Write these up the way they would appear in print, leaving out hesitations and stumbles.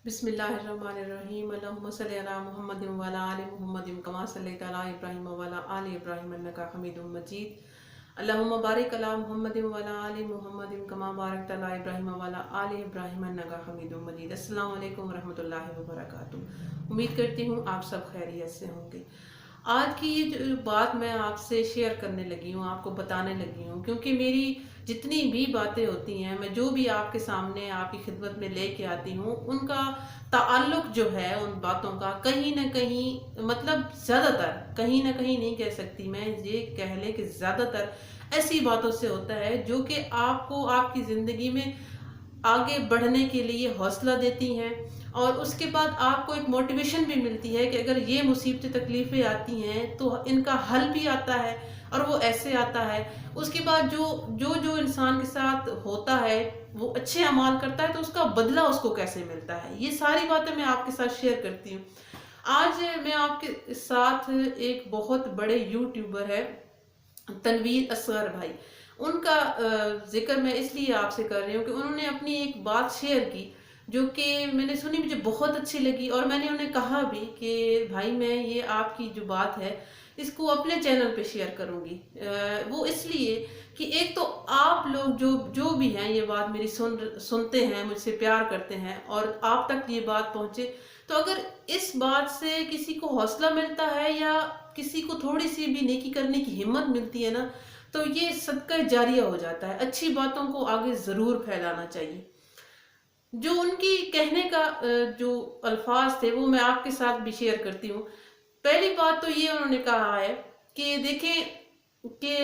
बिस्मिल्लाहिर्रहमानिर्रहीम अल्लाहुम्मा सल्लि अला मुहम्मदिन व अला आलि मुहम्मदिन कमा सल्लैता अला इब्राहीम व अला आलि इब्राहीम इन्नका हमीदुम मजीद अल्लाहुम्मा बारिक अला मुहम्मदिन व अला आलि मुहम्मदिन कमा बारकता अला इब्राहीम व अला आलि इब्राहीम इन्नका हमीदुम मजीद। अस्सलामु अलैकुम व रहमतुल्लाहि व बरकातुहू। उम्मीद करती हूँ आप सब खैरियत से होंगे। आज की ये जो बात मैं आपसे शेयर करने लगी हूँ, आपको बताने लगी हूँ, क्योंकि मेरी जितनी भी बातें होती हैं, मैं जो भी आपके सामने आपकी खिदमत में लेके आती हूँ, उनका ताल्लुक जो है उन बातों का कहीं ना कहीं, मतलब ज़्यादातर, कहीं ना कहीं नहीं कह सकती मैं, ये कह लें कि ज़्यादातर ऐसी बातों से होता है जो कि आपको आपकी ज़िंदगी में आगे बढ़ने के लिए हौसला देती हैं, और उसके बाद आपको एक मोटिवेशन भी मिलती है कि अगर ये मुसीबतें तकलीफ़ें आती हैं तो इनका हल भी आता है, और वो ऐसे आता है। उसके बाद जो जो जो इंसान के साथ होता है, वो अच्छे अमाल करता है तो उसका बदला उसको कैसे मिलता है, ये सारी बातें मैं आपके साथ शेयर करती हूँ। आज मैं आपके साथ एक बहुत बड़े यूट्यूबर है, तनवीर असगर भाई, उनका जिक्र मैं इसलिए आपसे कर रही हूँ कि उन्होंने अपनी एक बात शेयर की जो कि मैंने सुनी, मुझे बहुत अच्छी लगी, और मैंने उन्हें कहा भी कि भाई मैं ये आपकी जो बात है इसको अपने चैनल पे शेयर करूँगी। वो इसलिए कि एक तो आप लोग जो जो भी हैं ये बात मेरी सुनते हैं, मुझसे प्यार करते हैं, और आप तक ये बात पहुँचे, तो अगर इस बात से किसी को हौसला मिलता है या किसी को थोड़ी सी भी नेकी करने की हिम्मत मिलती है ना, तो ये सदका जारिया हो जाता है। अच्छी बातों को आगे ज़रूर फैलाना चाहिए। जो उनकी कहने का जो अल्फाज थे वो मैं आपके साथ भी शेयर करती हूँ। पहली बात तो ये उन्होंने कहा है कि देखें कि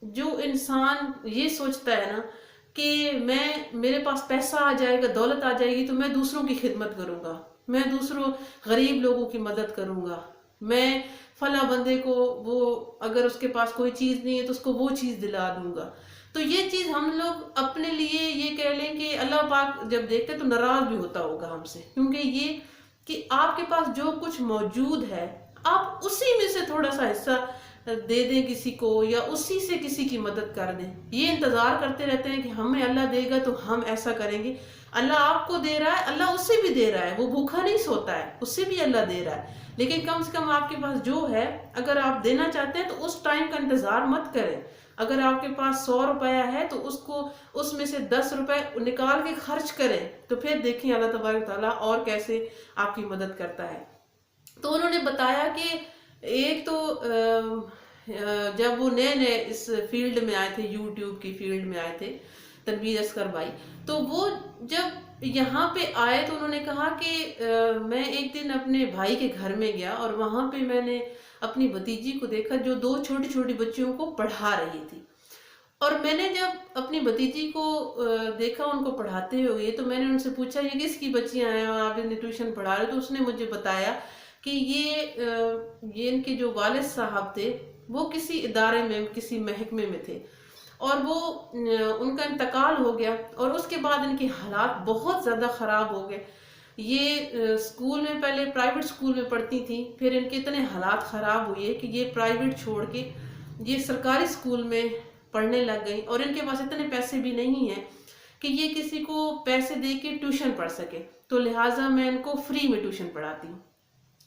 जो इंसान ये सोचता है ना कि मैं, मेरे पास पैसा आ जाएगा, दौलत आ जाएगी तो मैं दूसरों की खिदमत करूँगा, मैं दूसरों गरीब लोगों की मदद करूँगा, मैं फला बंदे को, वो अगर उसके पास कोई चीज़ नहीं है तो उसको वो चीज़ दिला दूंगा। तो ये चीज़ हम लोग अपने लिए ये कह लें कि अल्लाह पाक जब देखते तो नाराज़ भी होता होगा हमसे, क्योंकि ये कि आपके पास जो कुछ मौजूद है आप उसी में से थोड़ा सा हिस्सा दे दें किसी को, या उसी से किसी की मदद कर दें। ये इंतज़ार करते रहते हैं कि हमें अल्लाह देगा तो हम ऐसा करेंगे। अल्लाह आपको दे रहा है, अल्लाह उससे भी दे रहा है, वो भूखा नहीं सोता है, उससे भी अल्लाह दे रहा है। लेकिन कम से कम आपके पास जो है, अगर आप देना चाहते हैं तो उस टाइम का इंतज़ार मत करें। अगर आपके पास 100 रुपया है तो उसको, उसमें से 10 रुपए निकाल के खर्च करें, तो फिर देखिए अल्लाह तबारक ताला और कैसे आपकी मदद करता है। तो उन्होंने बताया कि एक तो जब वो नए नए इस फील्ड में आए थे, यूट्यूब की फील्ड में आए थे, तनवीर असगर भाई, तो वो जब यहाँ पे आए तो उन्होंने कहा कि मैं एक दिन अपने भाई के घर में गया और वहाँ पे मैंने अपनी भतीजी को देखा जो दो छोटी छोटी बच्चियों को पढ़ा रही थी। और मैंने जब अपनी भतीजी को देखा उनको पढ़ाते हुए, तो मैंने उनसे पूछा ये किसकी बच्चियां हैं और आप इन्हें ट्यूशन पढ़ा रहे हो? तो उसने मुझे बताया कि ये इनके जो वालिद साहब थे वो किसी इदारे में, किसी महकमे में थे, और वो उनका इंतकाल हो गया, और उसके बाद इनके हालात बहुत ज़्यादा ख़राब हो गए। ये स्कूल में, पहले प्राइवेट स्कूल में पढ़ती थी, फिर इनके इतने हालात ख़राब हुए कि ये प्राइवेट छोड़ के ये सरकारी स्कूल में पढ़ने लग गई, और इनके पास इतने पैसे भी नहीं हैं कि ये किसी को पैसे दे के ट्यूशन पढ़ सके, तो लिहाजा मैं इनको फ्री में ट्यूशन पढ़ाती हूँ।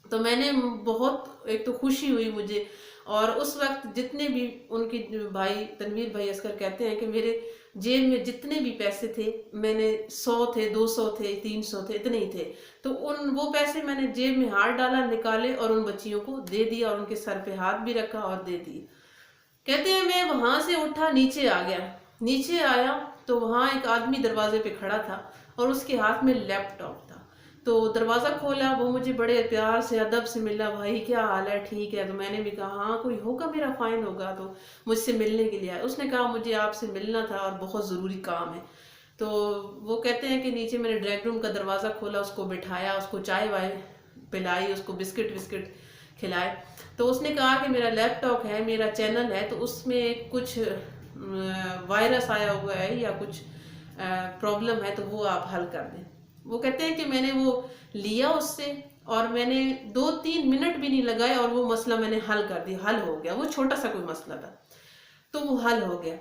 तो मैंने बहुत, एक तो खुशी हुई मुझे, और उस वक्त जितने भी उनके भाई, तनवीर भाई असगर कहते हैं कि मेरे जेब में जितने भी पैसे थे, मैंने 100 थे, 200 थे, 300 थे, इतने ही थे, तो उन वो पैसे मैंने जेब में हाथ डाला, निकाले और उन बच्चियों को दे दिया, और उनके सर पे हाथ भी रखा और दे दिए। कहते हैं मैं वहां से उठा, नीचे आ गया, नीचे आया तो वहां एक आदमी दरवाजे पे खड़ा था और उसके हाथ में लैपटॉप था। तो दरवाज़ा खोला, वो मुझे बड़े प्यार से अदब से मिला, भाई क्या हाल है, ठीक है? तो मैंने भी कहा हाँ कोई होगा, मेरा फाइन होगा, तो मुझसे मिलने के लिए आया। उसने कहा मुझे आपसे मिलना था और बहुत ज़रूरी काम है। तो वो कहते हैं कि नीचे मैंने ड्राइंग रूम का दरवाज़ा खोला, उसको बिठाया, उसको चाय वाय पिलाई, उसको बिस्किट विस्किट खिलाए। तो उसने कहा कि मेरा लैपटॉप है, मेरा चैनल है, तो उसमें कुछ वायरस आया हुआ है या कुछ प्रॉब्लम है, तो वो आप हल कर दें। वो कहते हैं कि मैंने वो लिया उससे, और मैंने 2-3 मिनट भी नहीं लगाए और वो मसला मैंने हल कर दिया, हल हो गया। वो छोटा सा कोई मसला था तो वो हल हो गया।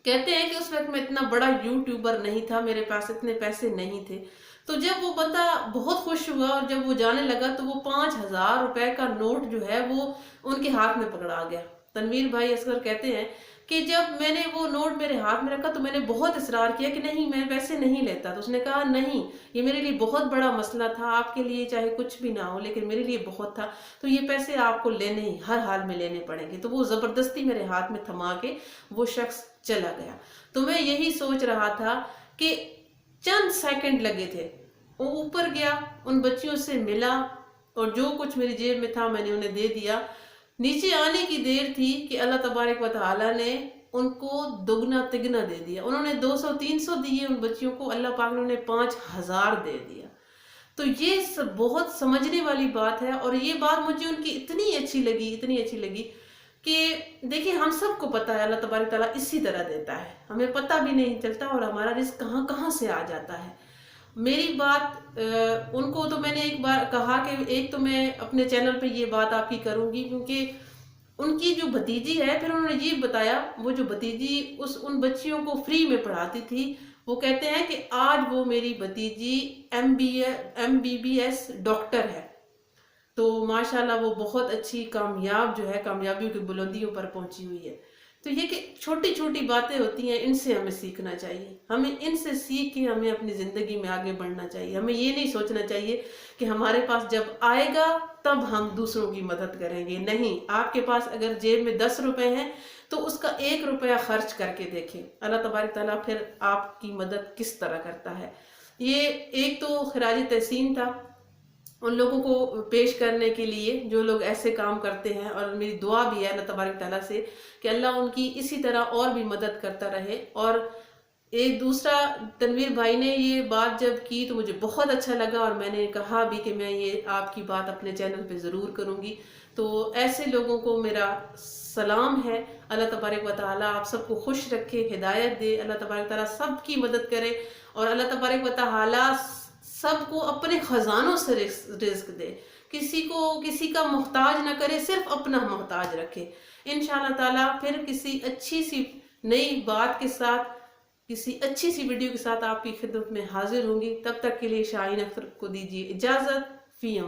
کہتے ہیں کہ اس وقت میں اتنا بڑا یوٹیوبر نہیں تھا، میرے پاس اتنے پیسے نہیں تھے، تو جب وہ بندہ بہت خوش ہوا اور جب وہ جانے لگا تو وہ 5,000 روپے کا نوٹ جو ہے وہ ان کے ہاتھ میں پکڑا گیا۔ تنویر بھائی اصغر کہتے ہیں کہ جب میں نے وہ نوٹ میرے ہاتھ میں رکھا تو میں نے بہت اصرار کیا کہ نہیں میں پیسے نہیں لیتا، تو اس نے کہا نہیں یہ میرے لیے بہت بڑا مسئلہ تھا، آپ کے لیے چاہے کچھ بھی نہ ہو لیکن میرے لیے بہت تھا، تو یہ پیسے آپ کو لینے ہی ہر حال میں لینے پڑیں گے۔ تو وہ زبردستی میرے ہاتھ میں تھما کے وہ شخص چلا گیا۔ تو میں یہی سوچ رہا تھا کہ چند سیکنڈ لگے تھے، وہ اوپر گیا، ان بچیوں سے ملا اور جو کچھ میری جیب میں تھا میں نے انہیں دے دیا۔ نیچے آنے کی دیر تھی کہ اللہ تبارک و تعالیٰ نے ان کو دگنا تگنا دے دیا، انہوں نے 200-300 دیے ان بچیوں کو، اللہ پاک نے انہیں 5,000 دے دیا۔ تو یہ بہت سمجھنے والی بات ہے، اور یہ بات مجھے ان کی اتنی اچھی لگی کہ دیکھیں ہم سب کو پتا ہے اللہ تبارک تعالیٰ اسی طرح دیتا ہے، ہمیں پتہ بھی نہیں چلتا اور ہمارا رزق کہاں کہاں سے آ جاتا ہے۔ میری بات ان کو تو میں نے ایک بار کہا کہ ایک تو میں اپنے چینل پہ یہ بات آپ کی کروں گی، کیونکہ ان کی جو بھتیجی ہے، پھر انہوں نے یہ بتایا وہ جو بھتیجی ان بچیوں کو فری میں پڑھاتی تھی، وہ کہتے ہیں کہ آج وہ میری بھتیجی MBBS ڈاکٹر ہے، تو ماشاءاللہ وہ بہت اچھی کامیاب جو ہے کامیابیوں کی بلندیوں پر پہنچی ہوئی ہے۔ تو یہ کہ چھوٹی چھوٹی باتیں ہوتی ہیں، ان سے ہمیں سیکھنا چاہیے، ہمیں ان سے سیکھ کے ہمیں اپنی زندگی میں آگے بڑھنا چاہیے۔ ہمیں یہ نہیں سوچنا چاہیے کہ ہمارے پاس جب آئے گا تب ہم دوسروں کی مدد کریں گے، نہیں، آپ کے پاس اگر جیب میں 10 روپے ہیں تو اس کا 1 روپیہ خرچ کر کے دیکھیں، اللہ تبارک تعالیٰ پھر آپ کی مدد کس طرح کرتا ہے۔ یہ ایک تو خراج تحسین تھا ان لوگوں کو پیش کرنے کے لیے جو لوگ ایسے کام کرتے ہیں، اور میری دعا بھی ہے اللہ تبارک تعالیٰ سے کہ اللہ ان کی اسی طرح اور بھی مدد کرتا رہے۔ اور ایک دوسرا، تنویر بھائی نے یہ بات جب کی تو مجھے بہت اچھا لگا، اور میں نے کہا بھی کہ میں یہ آپ کی بات اپنے چینل پہ ضرور کروں گی۔ تو ایسے لوگوں کو میرا سلام ہے، اللہ تبارک و تعالیٰ آپ سب کو خوش رکھے، ہدایت دے، اللہ تبارک تعالیٰ سب کی مدد کرے، اور اللہ تبارک و تعالیٰ سب کو اپنے خزانوں سے رزق دے، کسی کا محتاج نہ کرے، صرف اپنا محتاج رکھے۔ انشاءاللہ تعالیٰ پھر کسی اچھی سی نئی بات کے ساتھ، کسی اچھی سی ویڈیو کے ساتھ آپ کی خدمت میں حاضر ہوں گی۔ تب تک کے لیے شاہین اختر کو دیجیے اجازت، فی امان۔